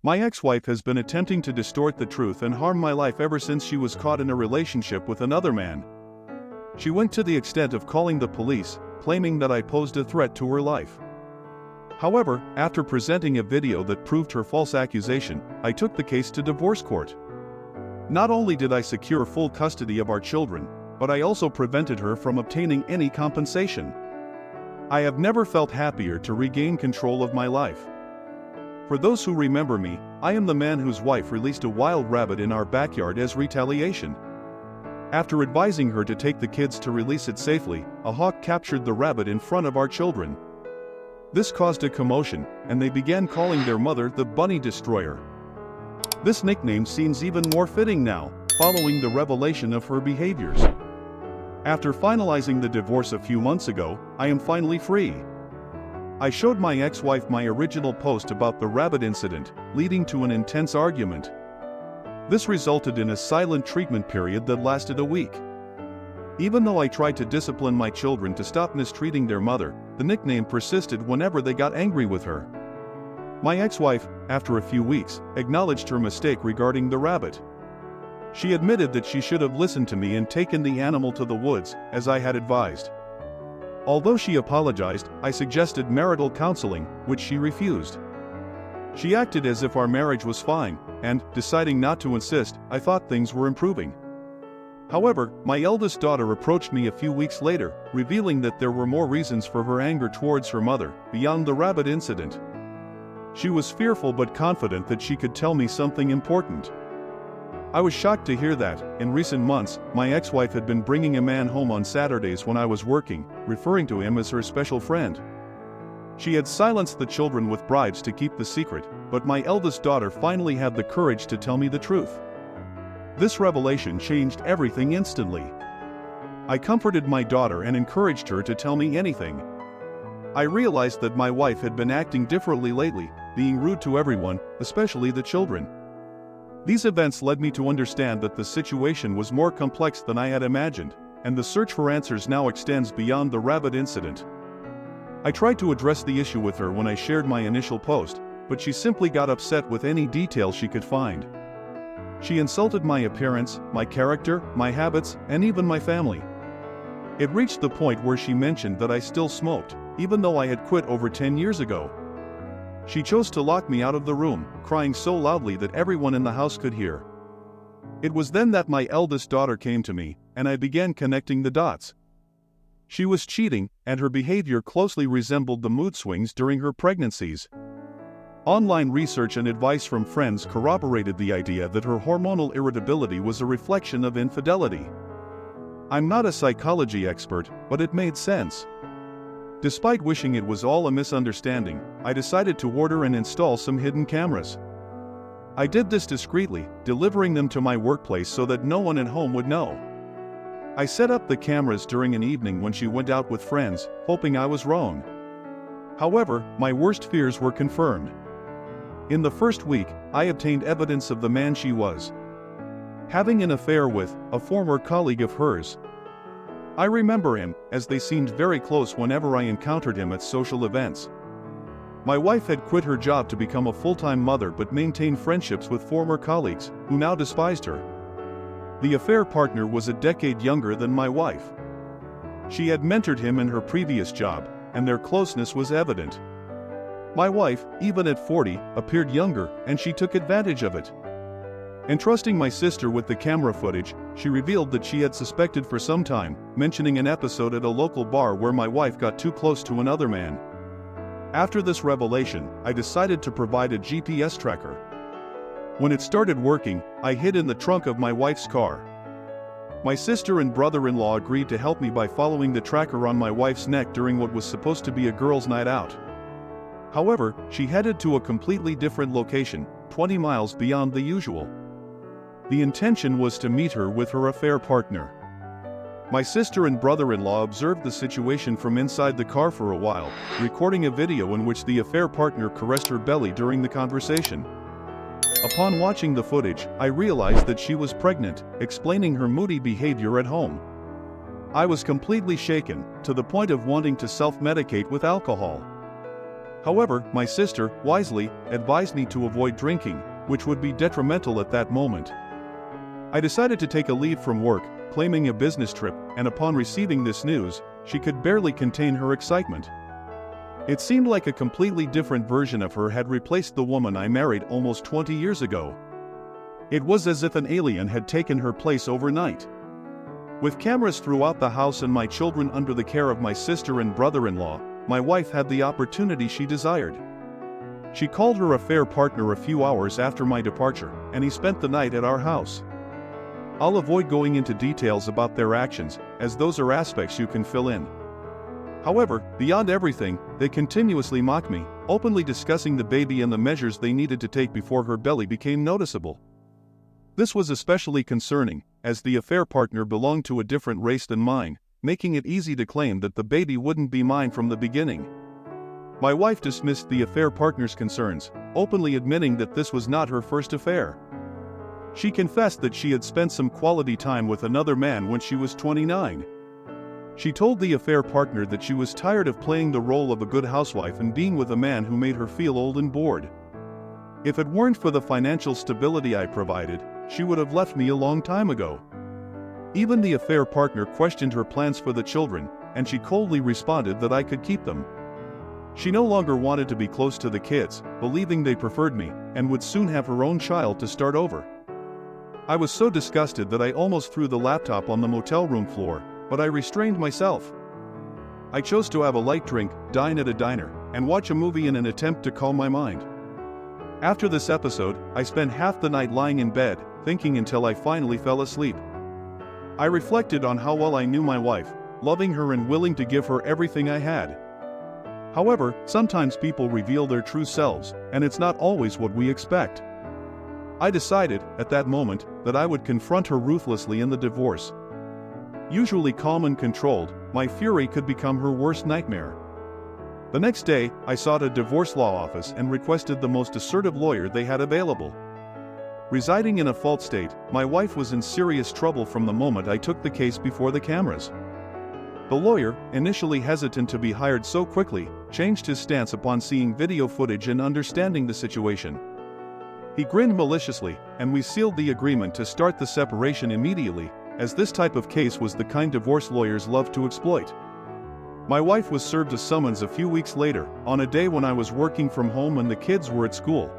My ex-wife has been attempting to distort the truth and harm my life ever since she was caught in a relationship with another man. She went to the extent of calling the police, claiming that I posed a threat to her life. However, after presenting a video that proved her false accusation, I took the case to divorce court. Not only did I secure full custody of our children, but I also prevented her from obtaining any compensation. I have never felt happier to regain control of my life. For those who remember me, I am the man whose wife released a wild rabbit in our backyard as retaliation. After advising her to take the kids to release it safely, a hawk captured the rabbit in front of our children. This caused a commotion, and they began calling their mother the Bunny Destroyer. This nickname seems even more fitting now, following the revelation of her behaviors. After finalizing the divorce a few months ago, I am finally free. I showed my ex-wife my original post about the rabbit incident, leading to an intense argument. This resulted in a silent treatment period that lasted a week. Even though I tried to discipline my children to stop mistreating their mother, the nickname persisted whenever they got angry with her. My ex-wife, after a few weeks, acknowledged her mistake regarding the rabbit. She admitted that she should have listened to me and taken the animal to the woods, as I had advised. Although she apologized, I suggested marital counseling, which she refused. She acted as if our marriage was fine, and, deciding not to insist, I thought things were improving. However, my eldest daughter approached me a few weeks later, revealing that there were more reasons for her anger towards her mother, beyond the rabbit incident. She was fearful but confident that she could tell me something important. I was shocked to hear that, in recent months, my ex-wife had been bringing a man home on Saturdays when I was working, referring to him as her special friend. She had silenced the children with bribes to keep the secret, but my eldest daughter finally had the courage to tell me the truth. This revelation changed everything instantly. I comforted my daughter and encouraged her to tell me anything. I realized that my wife had been acting differently lately, being rude to everyone, especially the children. These events led me to understand that the situation was more complex than I had imagined, and the search for answers now extends beyond the rabbit incident. I tried to address the issue with her when I shared my initial post, but she simply got upset with any detail she could find. She insulted my appearance, my character, my habits, and even my family. It reached the point where she mentioned that I still smoked, even though I had quit over 10 years ago. She chose to lock me out of the room, crying so loudly that everyone in the house could hear. It was then that my eldest daughter came to me, and I began connecting the dots. She was cheating, and her behavior closely resembled the mood swings during her pregnancies. Online research and advice from friends corroborated the idea that her hormonal irritability was a reflection of infidelity. I'm not a psychology expert, but it made sense. Despite wishing it was all a misunderstanding, I decided to order and install some hidden cameras. I did this discreetly, delivering them to my workplace so that no one at home would know. I set up the cameras during an evening when she went out with friends, hoping I was wrong. However, my worst fears were confirmed. In the first week, I obtained evidence of the man she was having an affair with, a former colleague of hers. I remember him, as they seemed very close whenever I encountered him at social events. My wife had quit her job to become a full-time mother but maintained friendships with former colleagues, who now despised her. The affair partner was a decade younger than my wife. She had mentored him in her previous job, and their closeness was evident. My wife, even at 40, appeared younger, and she took advantage of it. Entrusting my sister with the camera footage, she revealed that she had suspected for some time, mentioning an episode at a local bar where my wife got too close to another man. After this revelation, I decided to provide a GPS tracker. When it started working, I hid in the trunk of my wife's car. My sister and brother-in-law agreed to help me by following the tracker on my wife's neck during what was supposed to be a girls' night out. However, she headed to a completely different location, 20 miles beyond the usual. The intention was to meet her with her affair partner. My sister and brother-in-law observed the situation from inside the car for a while, recording a video in which the affair partner caressed her belly during the conversation. Upon watching the footage, I realized that she was pregnant, explaining her moody behavior at home. I was completely shaken, to the point of wanting to self-medicate with alcohol. However, my sister, wisely, advised me to avoid drinking, which would be detrimental at that moment. I decided to take a leave from work, claiming a business trip, and upon receiving this news, she could barely contain her excitement. It seemed like a completely different version of her had replaced the woman I married almost 20 years ago. It was as if an alien had taken her place overnight. With cameras throughout the house and my children under the care of my sister and brother-in-law, my wife had the opportunity she desired. She called her affair partner a few hours after my departure, and he spent the night at our house. I'll avoid going into details about their actions, as those are aspects you can fill in. However, beyond everything, they continuously mocked me, openly discussing the baby and the measures they needed to take before her belly became noticeable. This was especially concerning, as the affair partner belonged to a different race than mine, making it easy to claim that the baby wouldn't be mine from the beginning. My wife dismissed the affair partner's concerns, openly admitting that this was not her first affair. She confessed that she had spent some quality time with another man when she was 29. She told the affair partner that she was tired of playing the role of a good housewife and being with a man who made her feel old and bored. If it weren't for the financial stability I provided, she would have left me a long time ago. Even the affair partner questioned her plans for the children, and she coldly responded that I could keep them. She no longer wanted to be close to the kids, believing they preferred me, and would soon have her own child to start over. I was so disgusted that I almost threw the laptop on the motel room floor, but I restrained myself. I chose to have a light drink, dine at a diner, and watch a movie in an attempt to calm my mind. After this episode, I spent half the night lying in bed, thinking until I finally fell asleep. I reflected on how well I knew my wife, loving her and willing to give her everything I had. However, sometimes people reveal their true selves, and it's not always what we expect. I decided, at that moment, that I would confront her ruthlessly in the divorce. Usually calm and controlled, my fury could become her worst nightmare. The next day, I sought a divorce law office and requested the most assertive lawyer they had available. Residing in a fault state, my wife was in serious trouble from the moment I took the case before the cameras. The lawyer, initially hesitant to be hired so quickly, changed his stance upon seeing video footage and understanding the situation. He grinned maliciously, and we sealed the agreement to start the separation immediately, as this type of case was the kind divorce lawyers love to exploit. My wife was served a summons a few weeks later, on a day when I was working from home and the kids were at school.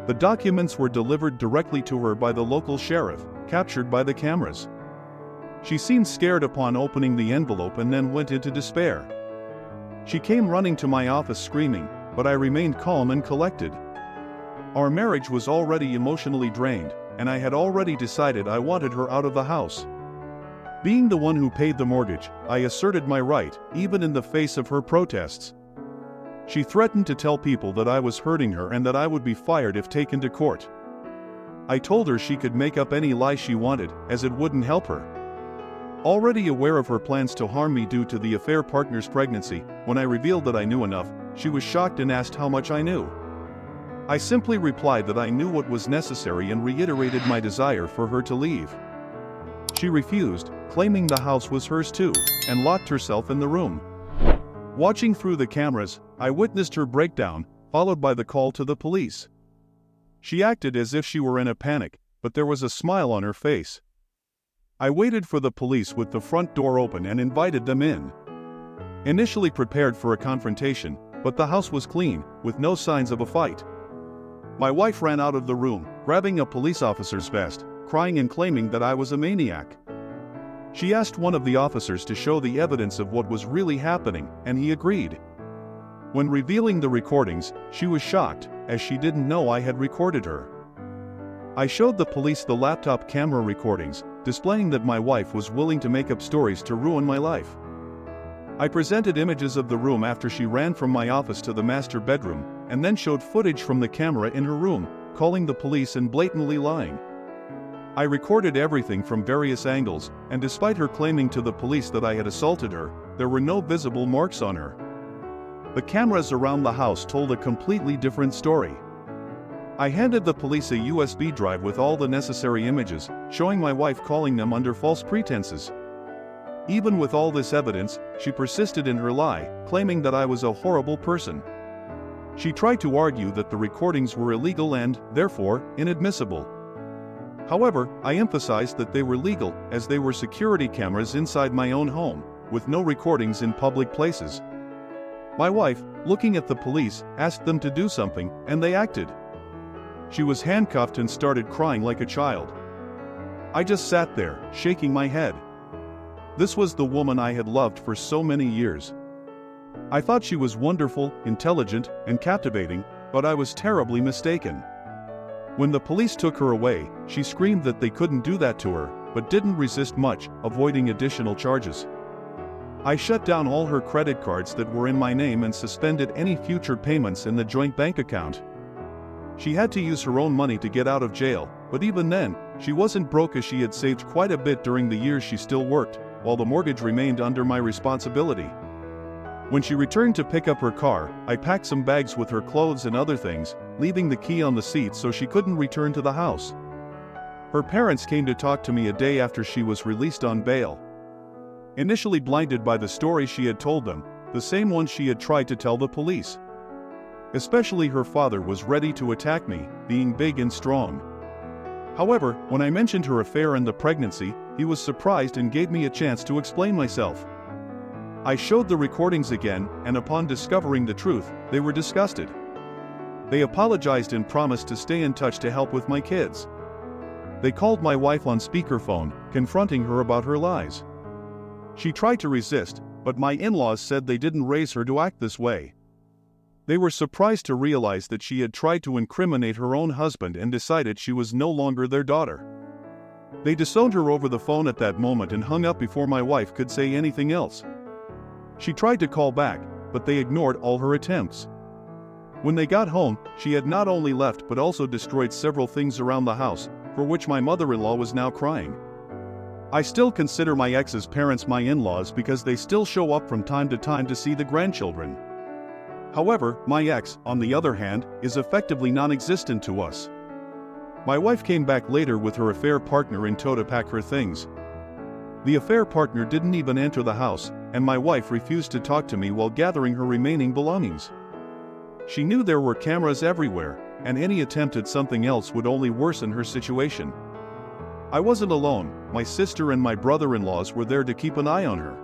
The documents were delivered directly to her by the local sheriff, captured by the cameras. She seemed scared upon opening the envelope and then went into despair. She came running to my office screaming, but I remained calm and collected. Our marriage was already emotionally drained, and I had already decided I wanted her out of the house. Being the one who paid the mortgage, I asserted my right, even in the face of her protests. She threatened to tell people that I was hurting her and that I would be fired if taken to court. I told her she could make up any lie she wanted, as it wouldn't help her. Already aware of her plans to harm me due to the affair partner's pregnancy, when I revealed that I knew enough, she was shocked and asked how much I knew. I simply replied that I knew what was necessary and reiterated my desire for her to leave. She refused, claiming the house was hers too, and locked herself in the room. Watching through the cameras, I witnessed her breakdown, followed by the call to the police. She acted as if she were in a panic, but there was a smile on her face. I waited for the police with the front door open and invited them in. Initially prepared for a confrontation, but the house was clean, with no signs of a fight. My wife ran out of the room, grabbing a police officer's vest, crying and claiming that I was a maniac. She asked one of the officers to show the evidence of what was really happening, and he agreed. When revealing the recordings, she was shocked, as she didn't know I had recorded her. I showed the police the laptop camera recordings, displaying that my wife was willing to make up stories to ruin my life. I presented images of the room after she ran from my office to the master bedroom, and then showed footage from the camera in her room, calling the police and blatantly lying. I recorded everything from various angles, and despite her claiming to the police that I had assaulted her, there were no visible marks on her. The cameras around the house told a completely different story. I handed the police a USB drive with all the necessary images, showing my wife calling them under false pretenses. Even with all this evidence, she persisted in her lie, claiming that I was a horrible person. She tried to argue that the recordings were illegal and, therefore, inadmissible. However, I emphasized that they were legal, as they were security cameras inside my own home, with no recordings in public places. My wife, looking at the police, asked them to do something, and they acted. She was handcuffed and started crying like a child. I just sat there, shaking my head. This was the woman I had loved for so many years. I thought she was wonderful, intelligent, and captivating, but I was terribly mistaken. When the police took her away, she screamed that they couldn't do that to her, but didn't resist much, avoiding additional charges. I shut down all her credit cards that were in my name and suspended any future payments in the joint bank account. She had to use her own money to get out of jail, but even then, she wasn't broke as she had saved quite a bit during the years she still worked, while the mortgage remained under my responsibility. When she returned to pick up her car, I packed some bags with her clothes and other things, leaving the key on the seat so she couldn't return to the house. Her parents came to talk to me a day after she was released on bail. Initially blinded by the story she had told them, the same one she had tried to tell the police. Especially her father was ready to attack me, being big and strong. However, when I mentioned her affair and the pregnancy, he was surprised and gave me a chance to explain myself. I showed the recordings again, and upon discovering the truth, they were disgusted. They apologized and promised to stay in touch to help with my kids. They called my wife on speakerphone, confronting her about her lies. She tried to resist, but my in-laws said they didn't raise her to act this way. They were surprised to realize that she had tried to incriminate her own husband and decided she was no longer their daughter. They disowned her over the phone at that moment and hung up before my wife could say anything else. She tried to call back, but they ignored all her attempts. When they got home, she had not only left but also destroyed several things around the house, for which my mother-in-law was now crying. I still consider my ex's parents my in-laws because they still show up from time to see the grandchildren. However, my ex, on the other hand, is effectively non-existent to us. My wife came back later with her affair partner in tow to pack her things. The affair partner didn't even enter the house, and my wife refused to talk to me while gathering her remaining belongings. She knew there were cameras everywhere, and any attempt at something else would only worsen her situation. I wasn't alone, my sister and my brother-in-laws were there to keep an eye on her.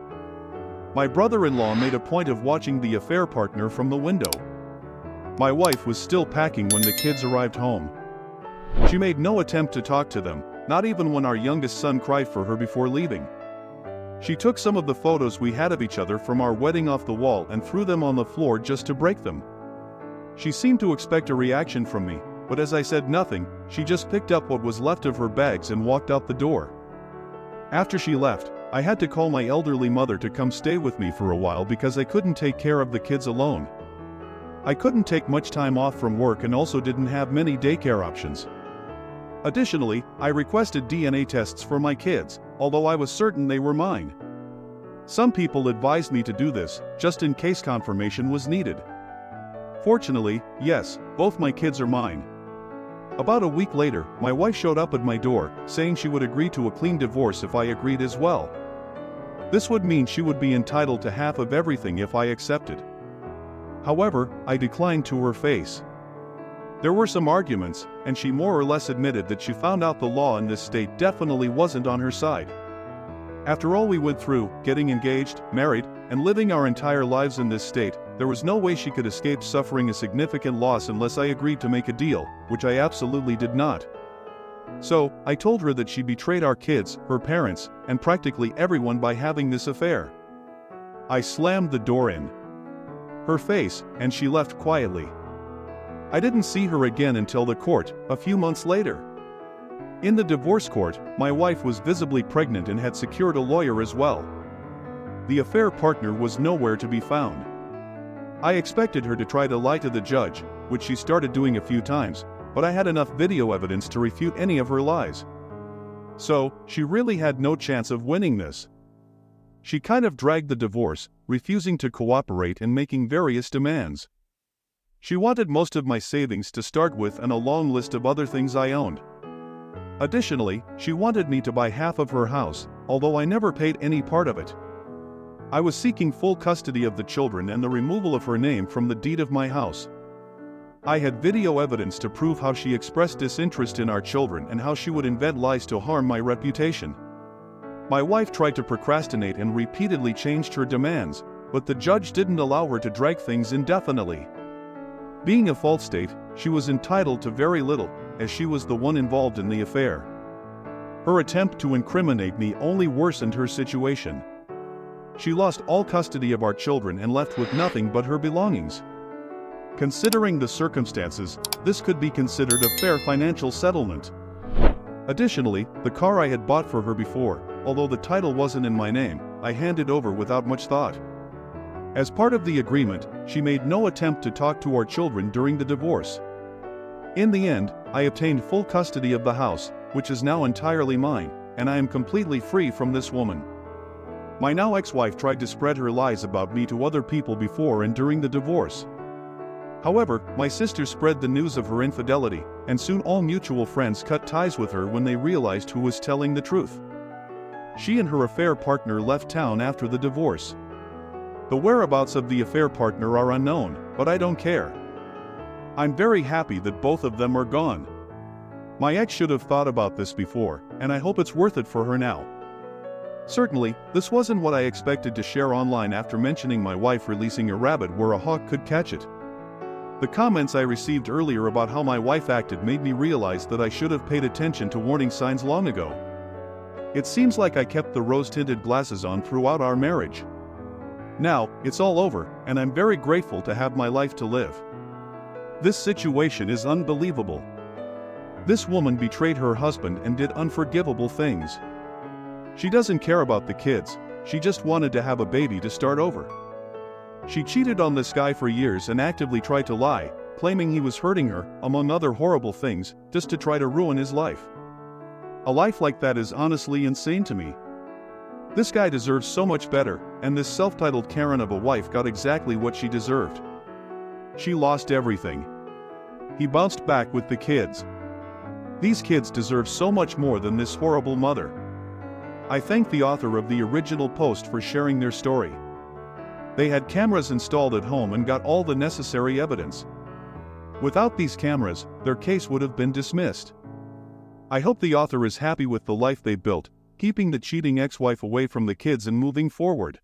My brother-in-law made a point of watching the affair partner from the window. My wife was still packing when the kids arrived home. She made no attempt to talk to them, not even when our youngest son cried for her before leaving. She took some of the photos we had of each other from our wedding off the wall and threw them on the floor just to break them. She seemed to expect a reaction from me, but as I said nothing, she just picked up what was left of her bags and walked out the door. After she left, I had to call my elderly mother to come stay with me for a while because I couldn't take care of the kids alone. I couldn't take much time off from work and also didn't have many daycare options. Additionally, I requested DNA tests for my kids, although I was certain they were mine. Some people advised me to do this, just in case confirmation was needed. Fortunately, yes, both my kids are mine. About a week later, my wife showed up at my door, saying she would agree to a clean divorce if I agreed as well. This would mean she would be entitled to half of everything if I accepted. However, I declined to her face. There were some arguments, and she more or less admitted that she found out the law in this state definitely wasn't on her side. After all we went through, getting engaged, married, and living our entire lives in this state, there was no way she could escape suffering a significant loss unless I agreed to make a deal, which I absolutely did not. So, I told her that she betrayed our kids, her parents, and practically everyone by having this affair. I slammed the door in her face, and she left quietly. I didn't see her again until the court, a few months later. In the divorce court, my wife was visibly pregnant and had secured a lawyer as well. The affair partner was nowhere to be found. I expected her to try to lie to the judge, which she started doing a few times, but I had enough video evidence to refute any of her lies. So, she really had no chance of winning this. She kind of dragged the divorce, refusing to cooperate and making various demands. She wanted most of my savings to start with and a long list of other things I owned. Additionally, she wanted me to buy half of her house, although I never paid any part of it. I was seeking full custody of the children and the removal of her name from the deed of my house. I had video evidence to prove how she expressed disinterest in our children and how she would invent lies to harm my reputation. My wife tried to procrastinate and repeatedly changed her demands, but the judge didn't allow her to drag things indefinitely. Being a false state, she was entitled to very little, as she was the one involved in the affair. Her attempt to incriminate me only worsened her situation. She lost all custody of our children and left with nothing but her belongings. Considering the circumstances, this could be considered a fair financial settlement. Additionally, the car I had bought for her before, although the title wasn't in my name, I handed over without much thought. As part of the agreement, she made no attempt to talk to our children during the divorce. In the end, I obtained full custody of the house, which is now entirely mine, and I am completely free from this woman. My now ex-wife tried to spread her lies about me to other people before and during the divorce. However, my sister spread the news of her infidelity, and soon all mutual friends cut ties with her when they realized who was telling the truth. She and her affair partner left town after the divorce. The whereabouts of the affair partner are unknown, but I don't care. I'm very happy that both of them are gone. My ex should have thought about this before, and I hope it's worth it for her now. Certainly, this wasn't what I expected to share online after mentioning my wife releasing a rabbit where a hawk could catch it. The comments I received earlier about how my wife acted made me realize that I should have paid attention to warning signs long ago. It seems like I kept the rose-tinted glasses on throughout our marriage. Now, it's all over, and I'm very grateful to have my life to live. This situation is unbelievable. This woman betrayed her husband and did unforgivable things. She doesn't care about the kids, she just wanted to have a baby to start over. She cheated on this guy for years and actively tried to lie, claiming he was hurting her, among other horrible things, just to try to ruin his life. A life like that is honestly insane to me. This guy deserves so much better, and this self-titled Karen of a wife got exactly what she deserved. She lost everything. He bounced back with the kids. These kids deserve so much more than this horrible mother. I thank the author of the original post for sharing their story. They had cameras installed at home and got all the necessary evidence. Without these cameras, their case would have been dismissed. I hope the author is happy with the life they built, keeping the cheating ex-wife away from the kids and moving forward.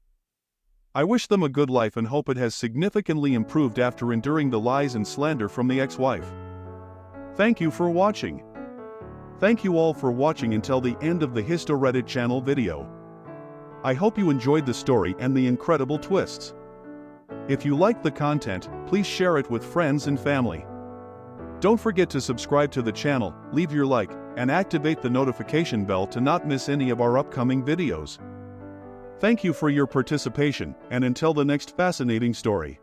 I wish them a good life and hope it has significantly improved after enduring the lies and slander from the ex-wife. Thank you for watching. Thank you all for watching until the end of the HistoReddit channel video. I hope you enjoyed the story and the incredible twists. If you liked the content, please share it with friends and family. Don't forget to subscribe to the channel, leave your like, and activate the notification bell to not miss any of our upcoming videos. Thank you for your participation, and until the next fascinating story.